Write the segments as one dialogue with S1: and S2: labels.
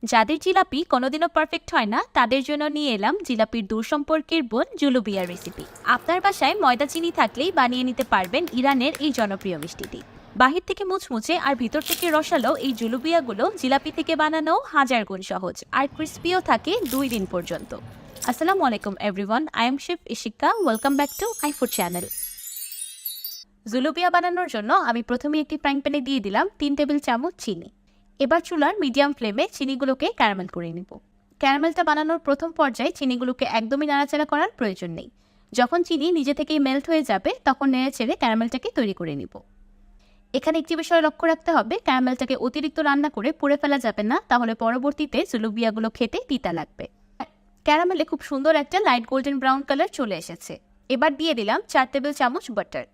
S1: যাদের জিলাপি কোনোদিনও পারফেক্ট হয় না তাদের জন্য নিয়ে এলাম জিলাপির দূর সম্পর্কের বোন জুলুবিয়ার রেসিপি। আপনার বাসায় ময়দা চিনি থাকলেই বানিয়ে নিতে পারবেন ইরানের এই জনপ্রিয় মিষ্টিটি। বাহির থেকে মুচমুচে আর ভিতর থেকে রসালো এই জুলুবিয়াগুলো জিলাপি থেকে বানানো হাজার গুণ সহজ আর ক্রিস্পিও থাকে 2 দিন পর্যন্ত। আসসালামু আলাইকুম everyone, I am chef Ishika. Welcome back to I food channel. জুলুবিয়া বানানোর জন্য আমি প্রথমে একটি ফ্রাইং প্যানে দিয়ে দিলাম 3 টেবিল চামচ চিনি। এবার চুলার মিডিয়াম ফ্লেমে চিনিগুলোকে ক্যারামেল করে নিব। ক্যারামেলটা বানানোর প্রথম পর্যায়ে চিনিগুলোকে একদমই নাড়াচাড়া করার প্রয়োজন নেই। যখন চিনি নিজে থেকেই মেল্ট হয়ে যাবে তখন নেড়ে ছেড়ে ক্যারামেলটাকে তৈরি করে নিব। এখানে একটি বিষয় লক্ষ্য রাখতে হবে, ক্যারামেলটাকে অতিরিক্ত রান্না করে পুড়ে ফেলা যাবে না, তাহলে পরবর্তীতে জুলুবিয়াগুলো খেতে তিতা লাগবে। ক্যারামেলে খুব সুন্দর একটা লাইট গোল্ডেন ব্রাউন কালার চলে এসেছে। এবার দিয়ে দিলাম 4 টেবিল চামচ বাটার।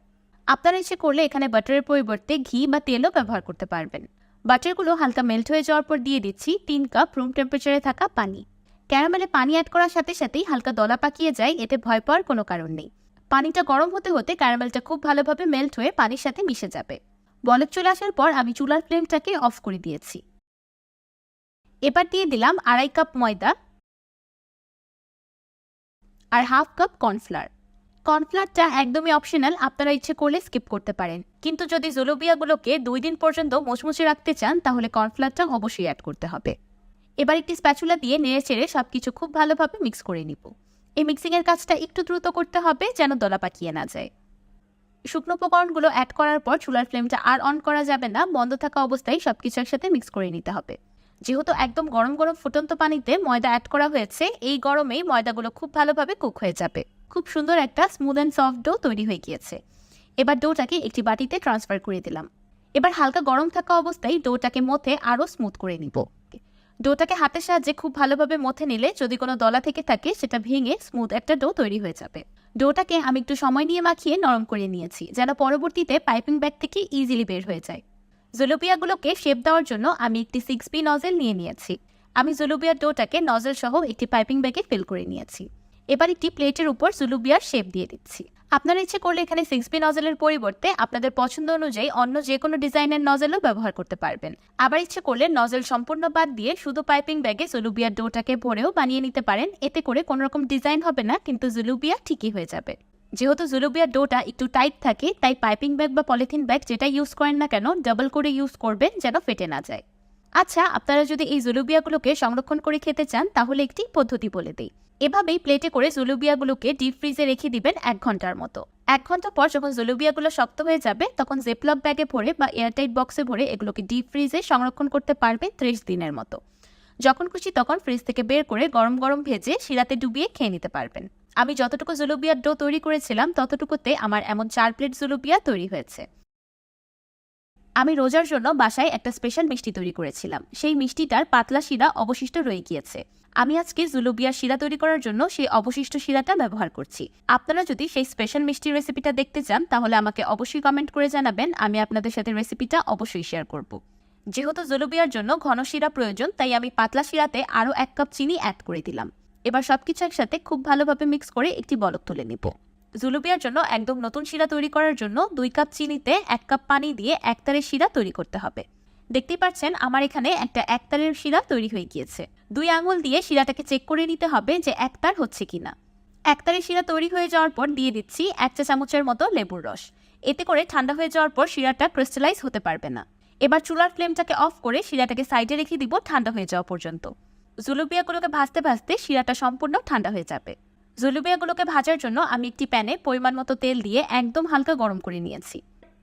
S1: আপনারা ইচ্ছে করলে এখানে বাটারের পরিবর্তে ঘি বা তেলও ব্যবহার করতে পারবেন। বাটারগুলো হালকা মেল্ট হয়ে যাওয়ার পর দিয়ে দিচ্ছি 3 কাপ রুম টেম্পারেচারে থাকা পানি। ক্যারামেলে পানি অ্যাড করার সাথে সাথেই হালকা দলা পাকিয়ে যায়, এতে ভয় পাওয়ার কোনো কারণ নেই। পানিটা গরম হতে হতে ক্যারামেলটা খুব ভালোভাবে মেল্ট হয়ে পানির সাথে মিশে যাবে। বলক চলে আসার পর আমি চুলার ফ্লেমটাকে অফ করে দিয়েছি। এবার দিয়ে দিলাম 2.5 কাপ ময়দা আর 1/2 কাপ কর্নফ্লাওয়ার। কর্নফ্লাওয়ারটা একদমই অপশনাল, আপনারা ইচ্ছে করলে স্কিপ করতে পারেন, কিন্তু যদি জুলুবিয়াগুলোকে 2 দিন পর্যন্ত মুচমুচে রাখতে চান তাহলে কর্নফ্লাওয়ারটা অবশ্যই অ্যাড করতে হবে। এবার একটি স্প্যাচুলা দিয়ে নেড়ে চেড়ে সবকিছু খুব ভালোভাবে মিক্স করে নিব। এই মিক্সিংয়ের কাজটা একটু দ্রুত করতে হবে যেন দলা পাকিয়ে না যায়। শুকনো উপকরণগুলো অ্যাড করার পর চুলার ফ্লেমটা আর অন করা যাবে না, বন্ধ থাকা অবস্থায় সবকিছু একসাথে মিক্স করে নিতে হবে। যেহেতু একদম গরম গরম ফুটন্ত পানিতে ময়দা অ্যাড করা হয়েছে, এই গরমেই ময়দাগুলো খুব ভালোভাবে কুক হয়ে যাবে। খুব সুন্দর একটা স্মুথ অ্যান্ড সফট ডো তৈরি হয়ে গিয়েছে। এবার ডোটাকে একটি বাটিতে ট্রান্সফার করে দিলাম। এবার হালকা গরম থাকা অবস্থায় ডোটাকে মথে আরও স্মুথ করে নিব। ডোটাকে হাতের সাহায্যে খুব ভালোভাবে মথে নিলে যদি কোনো দলা থেকে থাকে সেটা ভেঙে স্মুথ একটা ডো তৈরি হয়ে যাবে। ডোটাকে আমি একটু সময় নিয়ে মাখিয়ে নরম করে নিয়েছি যেন পরবর্তীতে পাইপিং ব্যাগ থেকে ইজিলি বের হয়ে যায়। জুলুবিয়াগুলোকে শেপ দেওয়ার জন্য আমি একটি 6P নজেল নিয়ে নিয়েছি। আমি জুলুবিয়ার ডোটাকে নজেল সহ একটি পাইপিং ব্যাগে ফিল করে নিয়েছি। এবার একটি প্লেটের উপর জুলুবিয়ার শেপ দিয়ে দিচ্ছি। আপনারা ইচ্ছে করলে এখানে 6P নজেলের পরিবর্তে আপনাদের পছন্দ অনুযায়ী অন্য যে কোনো ডিজাইনের নজেলও ব্যবহার করতে পারবেন। আবার ইচ্ছে করলে নজেল সম্পূর্ণ বাদ দিয়ে শুধু পাইপিং ব্যাগে জুলুবিয়ার ডোটাকে ভরেও বানিয়ে নিতে পারেন। এতে করে কোনো রকম ডিজাইন হবে না, কিন্তু জুলুবিয়া ঠিকই হয়ে যাবে। যেহেতু জুলুবিয়ার ডোটা একটু টাইট থাকে তাই পাইপিং ব্যাগ বা পলিথিন ব্যাগ যেটা ইউজ করেন না কেন ডাবল করে ইউজ করবেন যেন ফেটে না যায়। আচ্ছা, আপনারা যদি এই জুলুবিয়াগুলোকে সংরক্ষণ করে খেতে চান তাহলে একটি পদ্ধতি বলে দিই। এভাবেই প্লেটে করে জুলুবিয়াগুলোকে ডিপ ফ্রিজে রেখে দিবেন 1 ঘন্টার মতো। 1 ঘন্টা পর যখন জুলুবিয়াগুলো শক্ত হয়ে যাবে তখন জেপলক ব্যাগে ভরে বা এয়ারটাইট বক্সে ভরে এগুলোকে ডিপ ফ্রিজে সংরক্ষণ করতে পারবেন 30 দিনের মতো। যখন খুশি তখন ফ্রিজ থেকে বের করে গরম গরম ভেজে শিরাতে ডুবিয়ে খেয়ে নিতে পারবেন। আমি যতটুকু জুলুবিয়ার ডো তৈরি করেছিলাম ততটুকুতে আমার এমন 4 প্লেট জুলুবিয়া তৈরি হয়েছে। আমি রোজার জন্য বাসায় একটা স্পেশাল মিষ্টি তৈরি করেছিলাম, সেই মিষ্টিটার পাতলা শিরা অবশিষ্ট রয়ে গিয়েছে। আমি আজকে জুলুবিয়ার শিরা তৈরি করার জন্য সেই অবশিষ্ট শিরাটা ব্যবহার করছি। আপনারা যদি সেই স্পেশাল মিষ্টির রেসিপিটা দেখতে চান তাহলে আমাকে অবশ্যই কমেন্ট করে জানাবেন, আমি আপনাদের সাথে রেসিপিটা অবশ্যই শেয়ার করব। যেহেতু জুলুবিয়ার জন্য ঘন শিরা প্রয়োজন তাই আমি পাতলা শিরাতে আরও 1 কাপ চিনি অ্যাড করে দিলাম। এবার সবকিছু একসাথে খুব ভালোভাবে মিক্স করে একটি বলক তুলে নিব। জুলুবিয়ার জন্য একদম নতুন শিরা তৈরি করার জন্য 2 কাপ চিনিতে 1 কাপ পানি দিয়ে একতারের শিরা তৈরি করতে হবে। দেখতেই পাচ্ছেন আমার এখানে একটা একতারের শিরা তৈরি হয়ে গিয়েছে। 2 আঙুল দিয়ে শিরাটাকে চেক করে নিতে হবে যে একতার হচ্ছে কিনা। একতারের শিরা তৈরি হয়ে যাওয়ার পর দিয়ে দিচ্ছি 1 চা চামচের মতো লেবুর রস। এতে করে ঠান্ডা হয়ে যাওয়ার পর শিরাটা ক্রিস্টালাইজ হতে পারবে না। এবার চুলার ফ্লেমটাকে অফ করে শিরাটাকে সাইডে রেখে দিব ঠান্ডা হয়ে যাওয়া পর্যন্ত। জুলুবিয়াগুলোকে ভাজতে ভাজতে শিরাটা সম্পূর্ণ ঠান্ডা হয়ে যাবে। জুলুবিয়াগুলোকে ভাজার জন্য আমি একটি প্যানে পরিমাণ মতো তেল দিয়ে একদম হালকা গরম করে নিয়েছি।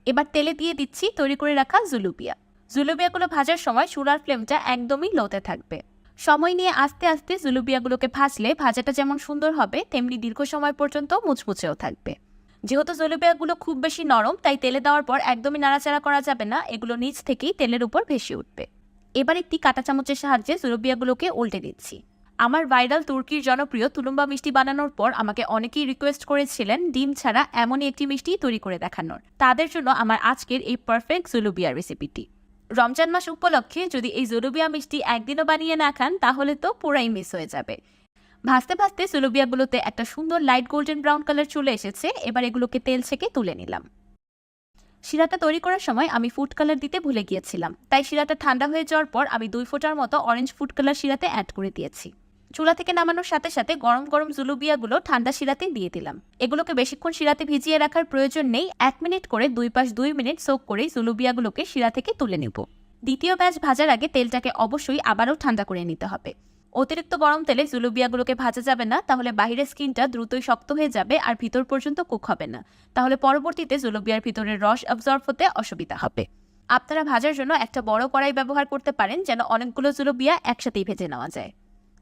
S1: এবার তেলে দিয়ে দিচ্ছি তৈরি করে রাখা জুলুবিয়া। জুলুবিয়াগুলো ভাজার সময় চুলার ফ্লেমটা একদমই লোতে থাকবে। সময় নিয়ে আস্তে আস্তে জুলুবিয়াগুলোকে ভাজলে ভাজাটা যেমন সুন্দর হবে তেমনি দীর্ঘ সময় পর্যন্ত মুচমুচেও থাকবে। যেহেতু জুলুবিয়াগুলো খুব বেশি নরম তাই তেলে দেওয়ার পর একদমই নাড়াচাড়া করা যাবে না, এগুলো নিচ থেকেই তেলের উপর ভেসে উঠবে। এবার একটি কাঁটা চামচের সাহায্যে জুলুবিয়াগুলোকে উল্টে দিচ্ছি। আমার ভাইরাল তুর্কির জনপ্রিয় তুলুম্বা মিষ্টি বানানোর পর আমাকে অনেকেই রিকোয়েস্ট করেছিলেন ডিম ছাড়া এমনই একটি মিষ্টি তৈরি করে দেখানোর। তাদের জন্য আমার আজকের এই পারফেক্ট জুলুবিয়া রেসিপিটি। রমজান মাস উপলক্ষে যদি এই জুলুবিয়া মিষ্টি একদিনও বানিয়ে না খান তাহলে তো পুরাই মিস হয়ে যাবে। ভাজতে ভাজতে জুলুবিয়াগুলোতে একটা সুন্দর লাইট গোল্ডেন ব্রাউন কালার চলে এসেছে। এবার এগুলোকে তেল ছেঁকে তুলে নিলাম। শিরাটা তৈরি করার সময় আমি ফুড কালার দিতে ভুলে গিয়েছিলাম, তাই শিরাটা ঠান্ডা হয়ে যাওয়ার পর আমি 2 ফোঁটার মতো অরেঞ্জ ফুড কালার শিরাতে অ্যাড করে দিয়েছি। চুলা থেকে নামানোর সাথে সাথে গরম গরম জুলুবিয়াগুলো ঠান্ডা শিরাতে দিয়ে দিলাম। এগুলোকে বেশিক্ষণ শিরাতে ভিজিয়ে রাখার প্রয়োজন নেই, 1 মিনিট করে 2 পাশ 2 মিনিট সোক করে জুলুবিয়াগুলোকে শিরা থেকে তুলে নেব। দ্বিতীয় ব্যাচ ভাজার আগে তেলটাকে অবশ্যই আবারও ঠান্ডা করে নিতে হবে। অতিরিক্ত গরম তেলে জুলুবিয়াগুলোকে ভাজা যাবে না, তাহলে বাহিরের স্কিনটা দ্রুতই শক্ত হয়ে যাবে আর ভিতর পর্যন্ত কুক হবে না, তাহলে পরবর্তীতে জুলুবিয়ার ভিতরের রস অ্যাবজর্ব হতে অসুবিধা হবে। আপনারা ভাজার জন্য একটা বড় কড়াই ব্যবহার করতে পারেন, যেন অনেকগুলো জুলুবিয়া একসাথেই ভেজে নেওয়া যায়।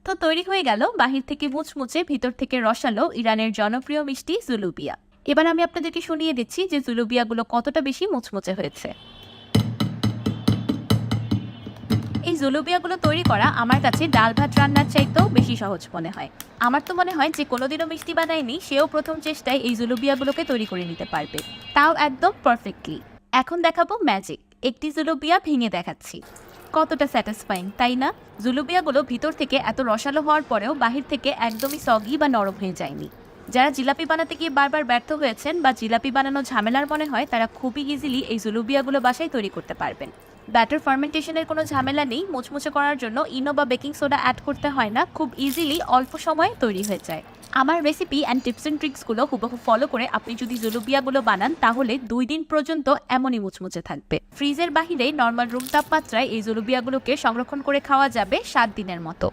S1: তো তৈরি হয়ে গেল বাহির থেকে মুচমুচে ভিতর থেকে রসালো ইরানের জনপ্রিয় মিষ্টি জুলুবিয়া। এবার আমি আপনাদেরকে শুনিয়ে দিচ্ছি যে জুলুবিয়াগুলো কতটা বেশি মুচমুচে হয়েছে। এই জুলুবিয়াগুলো তৈরি করা আমার কাছে ডাল ভাত রান্নার চাইতেও বেশি সহজ মনে হয়। আমার তো মনে হয় যে কোনোদিনও মিষ্টি বানায়নি সেও প্রথম চেষ্টায় এই জুলুবিয়াগুলোকে তৈরি করে নিতে পারবে, তাও একদম পারফেক্টলি। এখন দেখাবো ম্যাজিক। একটি জুলুবিয়া ভেঙে দেখাচ্ছি। কতটা স্যাটিসফাইং, তাই না? জুলুবিয়াগুলো ভিতর থেকে এত রসালো হওয়ার পরেও বাহির থেকে একদমই সগি বা নরম হয়ে যায়নি। যারা জিলাপি বানাতে গিয়ে বারবার ব্যর্থ হয়েছেন বা জিলাপি বানানো ঝামেলার মনে হয়, তারা খুবই ইজিলি এই জুলুবিয়াগুলো বাসায় তৈরি করতে পারবেন। ব্যাটার ফার্মেন্টেশনের কোনো ঝামেলা নেই, মুচমুচে করার জন্য ইনো বা বেকিং সোডা অ্যাড করতে হয় না, খুব ইজিলি অল্প সময়ে তৈরি হয়ে যায়। আমার রেসিপি অ্যান্ড টিপস অ্যান্ড ট্রিক্সগুলো হুবহু ফলো করে আপনি যদি জুলুবিয়াগুলো বানান, তাহলে 2 দিন পর্যন্ত এমনই মুচমুচে থাকবে। ফ্রিজের বাহিরে নর্মাল রুম তাপমাত্রায় এই জুলুবিয়াগুলোকে সংরক্ষণ করে খাওয়া যাবে 7 দিনের মতো।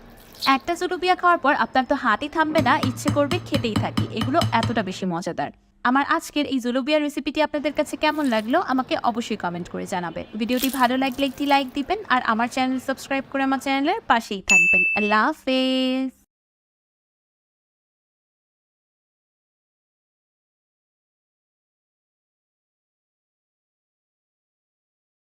S1: একটা জুলুবিয়া খাওয়ার পর আপনার তো হাতই থামবে না, ইচ্ছে করবে খেতেই থাকি। এগুলো এতটা বেশি মজাদার। আমার আজকের এই জুলুবিয়ার রেসিপিটি আপনাদের কাছে কেমন লাগলো আমাকে অবশ্যই কমেন্ট করে জানাবেন। ভিডিওটি ভালো লাগলে একটি লাইক দিবেন আর আমার চ্যানেল সাবস্ক্রাইব করে আমার চ্যানেলের পাশেই থাকবেন। আল্লাহ হাফেজ।